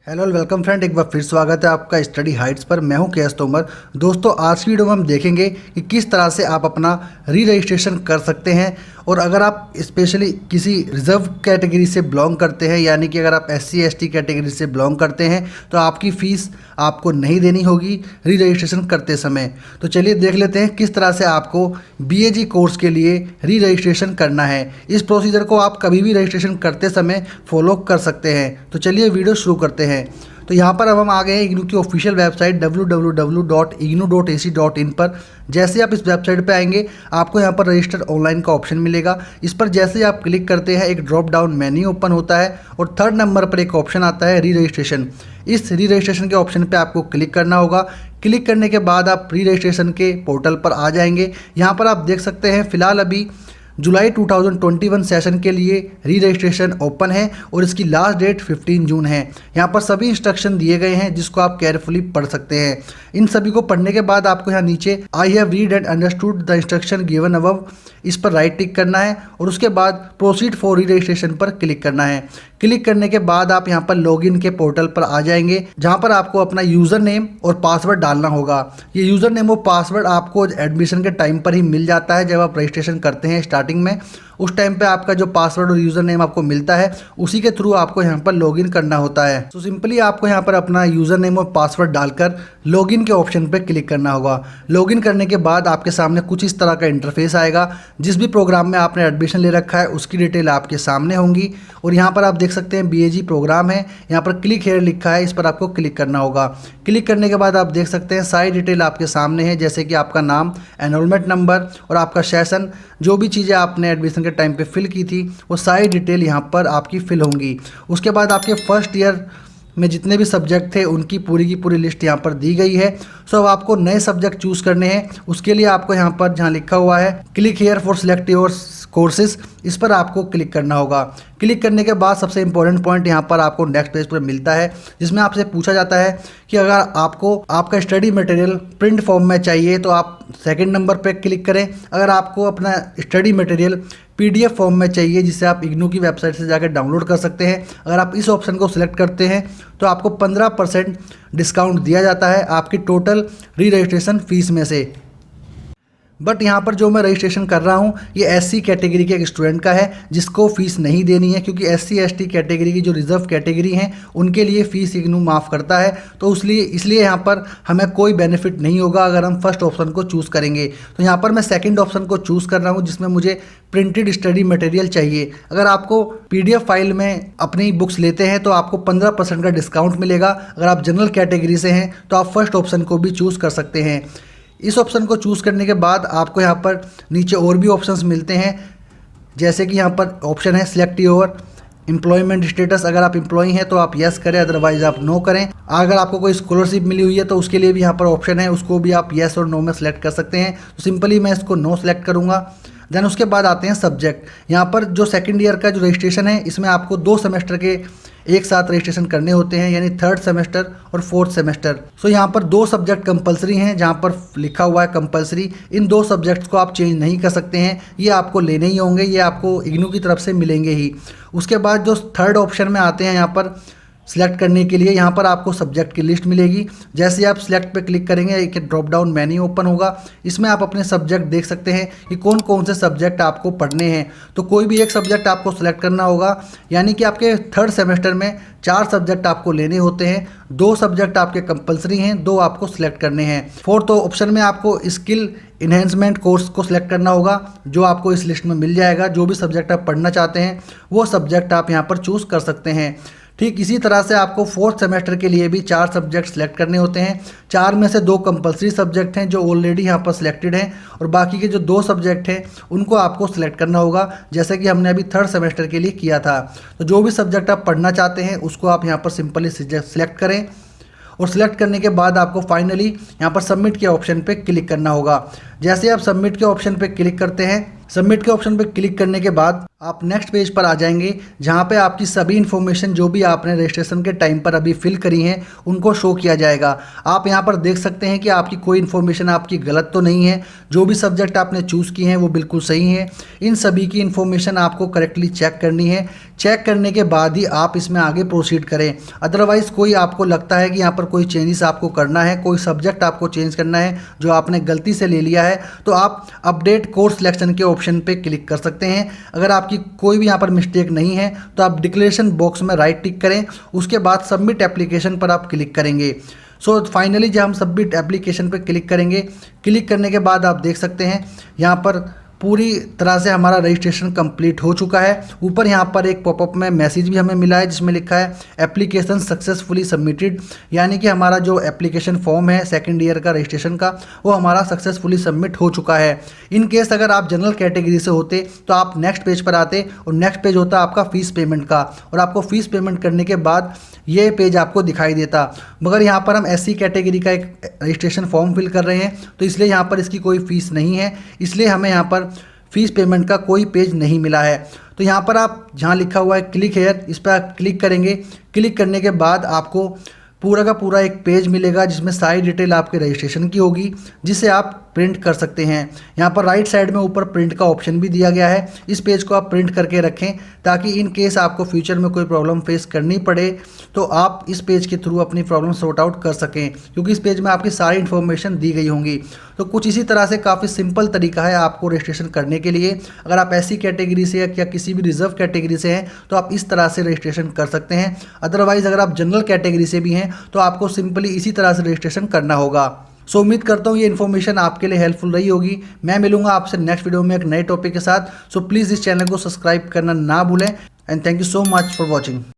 Hello welcome friend, एक बार फिर स्वागत है आपका स्टडी हाइट्स पर। मैं हूं केएस तोमर। दोस्तों, आज की वीडियो में हम देखेंगे कि किस तरह से आप अपना री रजिस्ट्रेशन कर सकते हैं। और अगर आप स्पेशली किसी रिजर्व कैटेगरी से बिलोंग करते हैं, यानी कि अगर आप SC ST कैटेगरी से बिलोंग करते हैं, तो आपकी फ़ीस आपको नहीं देनी होगी री रजिस्ट्रेशन करते समय। तो चलिए देख लेते हैं किस तरह से आपको BAG कोर्स के लिए री रजिस्ट्रेशन करना है। इस प्रोसीजर को आप कभी भी रजिस्ट्रेशन करते समय फॉलो कर सकते हैं। तो चलिए वीडियो शुरू करते हैं। तो यहाँ पर अब हम आ गए हैं इग्नू की ऑफिशियल वेबसाइट www.ignu.ac.in पर। जैसे आप इस वेबसाइट पे आएंगे, आपको यहाँ पर रजिस्टर ऑनलाइन का ऑप्शन मिलेगा। इस पर जैसे ही आप क्लिक करते हैं, एक ड्रॉप डाउन मेन्यू ओपन होता है और थर्ड नंबर पर एक ऑप्शन आता है री रजिस्ट्रेशन। इस री रजिस्ट्रेशन के ऑप्शन पे आपको क्लिक करना होगा। क्लिक करने के बाद आप री रजिस्ट्रेशन के पोर्टल पर आ जाएंगे। यहाँ पर आप देख सकते हैं फिलहाल अभी जुलाई 2021 सेशन के लिए री रजिस्ट्रेशन ओपन है और इसकी लास्ट डेट 15 जून है। यहाँ पर सभी इंस्ट्रक्शन दिए गए हैं जिसको आप केयरफुली पढ़ सकते हैं। इन सभी को पढ़ने के बाद आपको यहाँ नीचे I have read and understood the instruction given above, इस पर राइट टिक करना है और उसके बाद प्रोसीड फॉर री रजिस्ट्रेशन पर क्लिक करना है। क्लिक करने के बाद आप यहाँ पर लॉगिन के पोर्टल पर आ जाएंगे, जहाँ पर आपको अपना यूज़र नेम और पासवर्ड डालना होगा। ये यूज़र नेम और पासवर्ड आपको एडमिशन के टाइम पर ही मिल जाता है। जब आप रजिस्ट्रेशन करते हैं स्टार्टिंग में, उस टाइम पे आपका जो पासवर्ड और यूज़र नेम आपको मिलता है, उसी के थ्रू आपको यहाँ पर लॉगिन करना होता है। तो सिंपली आपको यहाँ पर अपना यूज़र नेम और पासवर्ड डालकर लॉगिन के ऑप्शन पे क्लिक करना होगा। लॉगिन करने के बाद आपके सामने कुछ इस तरह का इंटरफेस आएगा। जिस भी प्रोग्राम में आपने एडमिशन ले रखा है उसकी डिटेल आपके सामने होंगी। और यहाँ पर आप देख सकते हैं BAG प्रोग्राम है, यहाँ पर क्लिक हेयर लिखा है, इस पर आपको क्लिक करना होगा। क्लिक करने के बाद आप देख सकते हैं सारी डिटेल आपके सामने है, जैसे कि आपका नाम, एनरोलमेंट नंबर और आपका सेशन। जो भी चीज़ें आपने एडमिशन के टाइम पे फिल की थी वो सारी डिटेल यहाँ पर आपकी फिल होंगी। उसके बाद आपके फर्स्ट ईयर में जितने भी सब्जेक्ट थे उनकी पूरी की पूरी लिस्ट यहाँ पर दी गई है। सो अब आपको नए सब्जेक्ट चूज़ करने हैं। उसके लिए आपको यहाँ पर जहाँ लिखा हुआ है click here for select your courses, इस पर आपको क्लिक करना होगा। क्लिक करने के बाद सबसे इंपॉर्टेंट पॉइंट यहाँ पर आपको नेक्स्ट पेज पर मिलता है, जिसमें आपसे पूछा जाता है कि अगर आपको आपका स्टडी मटेरियल प्रिंट फॉर्म में चाहिए तो आप सेकंड नंबर पर क्लिक करें। अगर आपको अपना स्टडी मटेरियल PDF फॉर्म में चाहिए, जिसे आप इग्नू की वेबसाइट से जाकर डाउनलोड कर सकते हैं, अगर आप इस ऑप्शन को सिलेक्ट करते हैं तो आपको 15% डिस्काउंट दिया जाता है आपकी टोटल री रजिस्ट्रेशन फीस में से। बट यहाँ पर जो मैं रजिस्ट्रेशन कर रहा हूँ ये SC कैटेगरी के एक स्टूडेंट का है, जिसको फ़ीस नहीं देनी है, क्योंकि SC ST कैटेगरी की जो रिजर्व कैटेगरी हैं उनके लिए फ़ीस इग्नू माफ़ करता है। तो इसलिए यहाँ पर हमें कोई बेनिफिट नहीं होगा अगर हम फर्स्ट ऑप्शन को चूज़ करेंगे। तो यहाँ पर मैं सेकंड ऑप्शन को चूज़ कर रहा हूँ, जिसमें मुझे प्रिंटेड स्टडी मटेरियल चाहिए। अगर आपको PDF फाइल में अपनी बुक्स लेते हैं तो आपको 15% का डिस्काउंट मिलेगा। अगर आप जनरल कैटेगरी से हैं तो आप फर्स्ट ऑप्शन को भी चूज़ कर सकते हैं। इस ऑप्शन को चूज़ करने के बाद आपको यहाँ पर नीचे और भी ऑप्शंस मिलते हैं, जैसे कि यहाँ पर ऑप्शन है सिलेक्ट योर एम्प्लॉयमेंट स्टेटस। अगर आप एम्प्लॉई हैं तो आप यस करें, अदरवाइज आप नो करें। अगर आपको कोई स्कॉलरशिप मिली हुई है तो उसके लिए भी यहाँ पर ऑप्शन है, उसको भी आप यस और नो में सेलेक्ट कर सकते हैं। तो सिंपली मैं इसको नो सेलेक्ट करूँगा। देन उसके बाद आते हैं सब्जेक्ट। यहाँ पर जो सेकंड ईयर का जो रजिस्ट्रेशन है, इसमें आपको 2 सेमेस्टर के एक साथ रजिस्ट्रेशन करने होते हैं, यानी थर्ड सेमेस्टर और फोर्थ सेमेस्टर। सो यहाँ पर 2 सब्जेक्ट कंपलसरी हैं, जहाँ पर लिखा हुआ है कंपलसरी। इन 2 सब्जेक्ट्स को आप चेंज नहीं कर सकते हैं, ये आपको लेने ही होंगे, ये आपको इग्नू की तरफ से मिलेंगे ही। उसके बाद जो थर्ड ऑप्शन में आते हैं यहाँ पर सिलेक्ट करने के लिए, यहाँ पर आपको सब्जेक्ट की लिस्ट मिलेगी। जैसे आप सिलेक्ट पे क्लिक करेंगे एक ड्रॉप डाउन मेन्यू ओपन होगा। इसमें आप अपने सब्जेक्ट देख सकते हैं कि कौन कौन से सब्जेक्ट आपको पढ़ने हैं। तो कोई भी एक सब्जेक्ट आपको सिलेक्ट करना होगा, यानी कि आपके थर्ड सेमेस्टर में 4 सब्जेक्ट आपको लेने होते हैं। 2 सब्जेक्ट आपके कंपलसरी हैं, 2 आपको सिलेक्ट करने हैं। फोर्थ ऑप्शन में आपको स्किल इन्हेंसमेंट कोर्स को सिलेक्ट करना होगा, जो आपको इस लिस्ट में मिल जाएगा। जो भी सब्जेक्ट आप पढ़ना चाहते हैं वो सब्जेक्ट आप यहाँ पर चूज़ कर सकते हैं। ठीक इसी तरह से आपको फोर्थ सेमेस्टर के लिए भी 4 सब्जेक्ट सेलेक्ट करने होते हैं। 4 में से 2 कंपलसरी सब्जेक्ट हैं जो ऑलरेडी यहाँ पर सिलेक्टेड हैं, और बाकी के जो 2 सब्जेक्ट हैं उनको आपको सिलेक्ट करना होगा, जैसे कि हमने अभी थर्ड सेमेस्टर के लिए किया था। तो जो भी सब्जेक्ट आप पढ़ना चाहते हैं उसको आप यहाँ पर सिंपली सिलेक्ट करें, और सिलेक्ट करने के बाद आपको फाइनली यहाँ पर सबमिट के ऑप्शन पे क्लिक करना होगा। जैसे आप सबमिट के ऑप्शन पे क्लिक करते हैं, सबमिट के ऑप्शन पे क्लिक करने के बाद आप नेक्स्ट पेज पर आ जाएंगे जहाँ पे आपकी सभी इन्फॉर्मेशन जो भी आपने रजिस्ट्रेशन के टाइम पर अभी फिल करी हैं उनको शो किया जाएगा। आप यहाँ पर देख सकते हैं कि आपकी कोई इन्फॉर्मेशन आपकी गलत तो नहीं है, जो भी सब्जेक्ट आपने चूज़ किए हैं वो बिल्कुल सही हैं। इन सभी की इन्फॉर्मेशन आपको करेक्टली चेक करनी है। चेक करने के बाद ही आप इसमें आगे प्रोसीड करें। अदरवाइज़ कोई आपको लगता है कि यहाँ पर कोई चेंजेस आपको करना है, कोई सब्जेक्ट आपको चेंज करना है जो आपने गलती से ले लिया है, तो आप अपडेट कोर्स सिलेक्शन के ऑप्शन पे क्लिक कर सकते हैं। अगर आपकी कोई भी यहाँ पर मिस्टेक नहीं है तो आप डिक्लेरेशन बॉक्स में राइट टिक करें, उसके बाद सबमिट एप्लीकेशन पर आप क्लिक करेंगे। सो फाइनली जब हम सबमिट एप्लीकेशन पर क्लिक करेंगे, क्लिक करने के बाद आप देख सकते हैं यहाँ पर पूरी तरह से हमारा रजिस्ट्रेशन कंप्लीट हो चुका है। ऊपर यहाँ पर एक पॉपअप में मैसेज भी हमें मिला है जिसमें लिखा है एप्लीकेशन सक्सेसफुली सबमिटेड, यानी कि हमारा जो एप्लीकेशन फॉर्म है सेकंड ईयर का रजिस्ट्रेशन का वो हमारा सक्सेसफुली सबमिट हो चुका है। इन केस अगर आप जनरल कैटेगरी से होते तो आप नेक्स्ट पेज पर आते और नेक्स्ट पेज होता आपका फ़ीस पेमेंट का, और आपको फ़ीस पेमेंट करने के बाद ये पेज आपको दिखाई देता। मगर यहाँ पर हम एससी कैटेगरी का एक रजिस्ट्रेशन फॉर्म फिल कर रहे हैं तो इसलिए यहाँ पर इसकी कोई फ़ीस नहीं है, इसलिए हमें यहाँ पर फ़ीस पेमेंट का कोई पेज नहीं मिला है। तो यहाँ पर आप जहाँ लिखा हुआ है क्लिक हेयर, इस पर आप क्लिक करेंगे। क्लिक करने के बाद आपको पूरा का पूरा एक पेज मिलेगा जिसमें सारी डिटेल आपके रजिस्ट्रेशन की होगी, जिसे आप प्रिंट कर सकते हैं। यहाँ पर राइट साइड में ऊपर प्रिंट का ऑप्शन भी दिया गया है। इस पेज को आप प्रिंट करके रखें ताकि इन केस आपको फ्यूचर में कोई प्रॉब्लम फेस करनी पड़े तो आप इस पेज के थ्रू अपनी प्रॉब्लम सॉर्ट आउट कर सकें, क्योंकि इस पेज में आपकी सारी इन्फॉर्मेशन दी गई होंगी। तो कुछ इसी तरह से काफ़ी सिंपल तरीका है आपको रजिस्ट्रेशन करने के लिए। अगर आप ऐसी कैटेगरी से या किसी भी रिजर्व कैटेगरी से हैं तो आप इस तरह से रजिस्ट्रेशन कर सकते हैं। अदरवाइज़ अगर आप जनरल कैटेगरी से भी हैं तो आपको सिंपली इसी तरह से रजिस्ट्रेशन करना होगा। सो उम्मीद करता हूँ ये इन्फॉर्मेशन आपके लिए हेल्पफुल रही होगी। मैं मिलूंगा आपसे नेक्स्ट वीडियो में एक नए टॉपिक के साथ। सो प्लीज़ इस चैनल को सब्सक्राइब करना ना भूलें and thank you so much for watching.